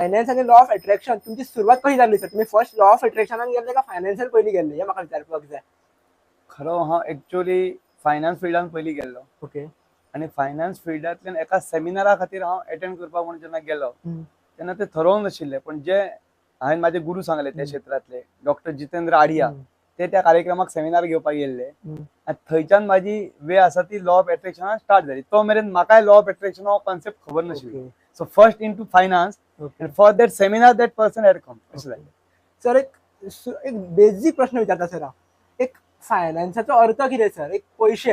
Finance आणि law of attraction तुमची सुरुवात कशी झाली सर? तुम्ही फर्स्ट लॉ ऑफ अट्रॅक्शनान गेले का फायनान्सात पयलीं गेले हे म्हाका विचारपाक जाय. खरो हांव एक्चुअली फायनान्स फिल्डान पयलीं गेल्लो ओके. आणि फायनान्स फिल्डांतल्यान एका सेमिनारा खातीर हांव अटेंड करपाक म्हणून जेन्ना गेलो तेन्ना ते थारोवंक नाशिल्लें, पण जे हांवें म्हाजे गुरू सांगले त्या क्षेत्रांतले डॉक्टर जितेंद्र आडिया ते त्या कार्यक्रमाक सेमिनार घेवपाक गेल्ले आनी थंयच्यान म्हाजी वे आसा ती लॉ ऑफ अट्रॅक्शनान स्टार्ट जाली. तो मेरेन म्हाकाय लॉ ऑफ अट्रॅक्शन हो कॉन्सेप्ट खबर नाशिल्लो. So first into finance and for that seminar that person had come. Sir एक बेसिक प्रश्न विचारता सर हांव. एक फायनान्साचो अर्थ कितें सर? एक पैसे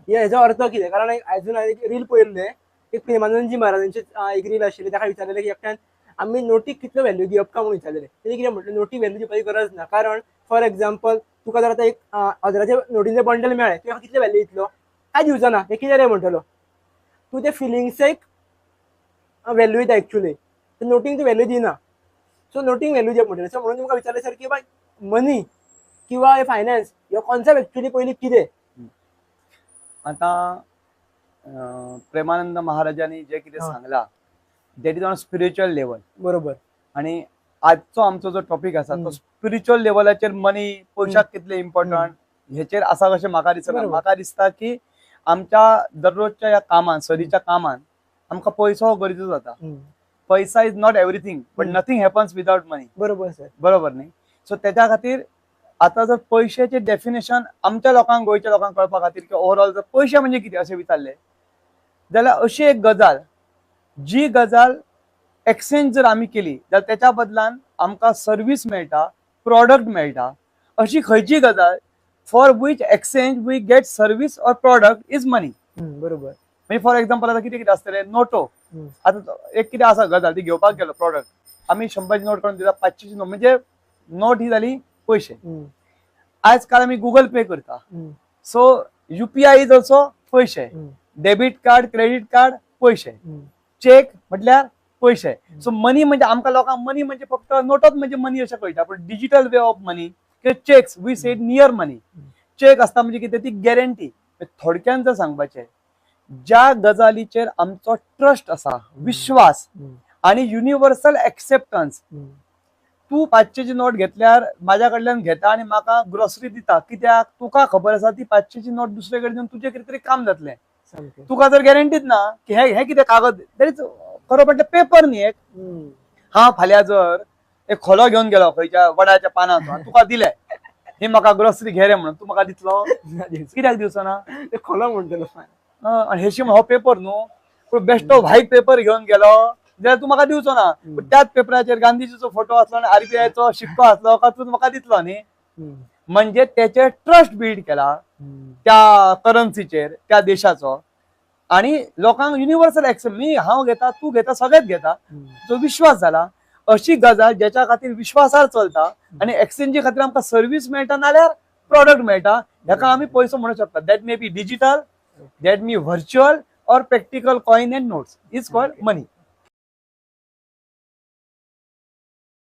हेजो अर्थ कितें? कारण अजून एक रील पळयल्ले, एक प्रेमानंदजी महाराजांची एक रील आशिल्ली, ताका विचारलेलें की एकट्यान आमी नोटीक कितलो व्हॅल्यू दिवप का म्हणून विचारलेलें. तेणी कितें म्हटलें, नोटीक व्हॅल्यू दिवपाची गरज ना, कारण फॉर एक्झाम्पल तुका जर आतां एक 1000चे नोटीचे बंडल मेळ्ळें, तुका कितले व्हॅल्यू दितलो? काय दिवचो ना, हे कितें रे म्हणटलो. तूं ते फिलिंग्सेक व्हॅल्यू दिता एक्चुअली, नोटींग तू व्हॅल्यू दिना. सो नोटींग व्हॅल्यू दिवप म्हणटलें. सो म्हणून तुमकां विचारलें सर की बाय मनी किंवा फायनान्स ह्यो कॉन्सेप्ट एक्चुअली पयलीं कितें? आता प्रेमानंद महाराजांनी जे कितें सांगला that is on spiritual level. बरोबर. आणि आजचो आमचो जो टॉपिक आसा तो स्पिरिच्युअल लेवलाचेर मनी पयशाक कितले इम्पॉर्टंट हेचेर आसा कशें म्हाका दिसना. म्हाका दिसता की आमच्या दररोजच्या ह्या कामान सदीच्या कामान आमकां पयसो हो गरजेचो जाता. पैसा is not everything but nothing happens without money. बरोबर सर. बरोबर न्ही. सो त्याच्या खातीर आता जर पैशाचे डेफिनेशन आमच्या लोकांक गोंयच्या लोकांक कळपा खातीर की ओव्हरऑल जर पैसे म्हणजे कितें अशें विचारले जाल्यार अशी एक गजाल जी गजाल एक्सचेंज जर आमी केली जाल्यार त्याच्या बदलान आमकां सर्वीस मेळटा, प्रॉडक्ट मेळटा. अशी खंयची गजाल for which exchange we get service or product is money. बरोबर. म्हणजे फॉर एक्झाम्पल आता कितें कितें आसतलें नोटो. आता एक कितें आसा गजाल ती घेवपाक गेलो प्रॉडक्ट आमी 100ची नोट काडून दिता 500ची नोट म्हणजे नोट ही जाली पैसे. आज काल आमी गुगल पे करता. सो युपीआय इज ऑल्सो पैसे. डेबिट कार्ड, क्रेडिट कार्ड पैसे. चेक म्हटल्यार पैसे. सो मनी म्हणजे आमकां लोकांक मनी म्हणजे फक्त नोटच म्हणजे मनी अशें कळटा, पण digital way of money checks we said near money. Check आसता म्हणजे कितें ती गॅरंटी. थोडक्यान जर सांगपाचें ज्या गजालीचेर आमचो ट्रस्ट आसा, विश्वास आणि युनिवर्सल एक्सेप्टन्स. तू 500ची नोट घेतल्यार म्हाज्या कडल्यान घेता आणि म्हाका ग्रोसरी दिता, कित्याक तुका खबर आसा ती 500ची नोट दुसरे कडेन तुजें कितें तरी काम जातलें. तुका जर गॅरंटीच ना की हे कितें कागद दॅट इज खरो म्हटल्यार पेपर न्ही एक. हांव फाल्यां जर एक खोलो घेवन गेलो खंयच्या वडाच्या पानाचो आनी तुका दिलें ही म्हाका ग्रोसरी घे रे म्हणून, तू म्हाका दितलो? कित्याक दिवचो ना? ते खोलो म्हणटलो. आणि हेशी हो पेपर न्हू, पूण बेश्टो व्हाईट पेपर घेवन गेलो जाल्यार तू म्हाका दिवचो ना. त्याच पेपराचेर गांधीजीचो फोटो आसलो आणि आरबीआयचो शिक्को आसलो का तू म्हाका दितलो न्ही. म्हणजे त्याचेर ट्रस्ट बिल्ड केला त्या करन्सीचेर त्या देशाचो आणि लोकांक युनिवर्सल एक्सेप्ट मी हांव घेता तू घेता सगळेच घेता जो विश्वास झाला. अशी गजाल ज्याच्या खातीर विश्वासार चलता आणि एक्सचेंजी खातीर आमकां सर्वीस मेळटा नाल्यार प्रॉडक्ट मेळटा, हेका आमी पयसो म्हणू शकता. That may be digital, that me virtual or practical coin and notes is called money.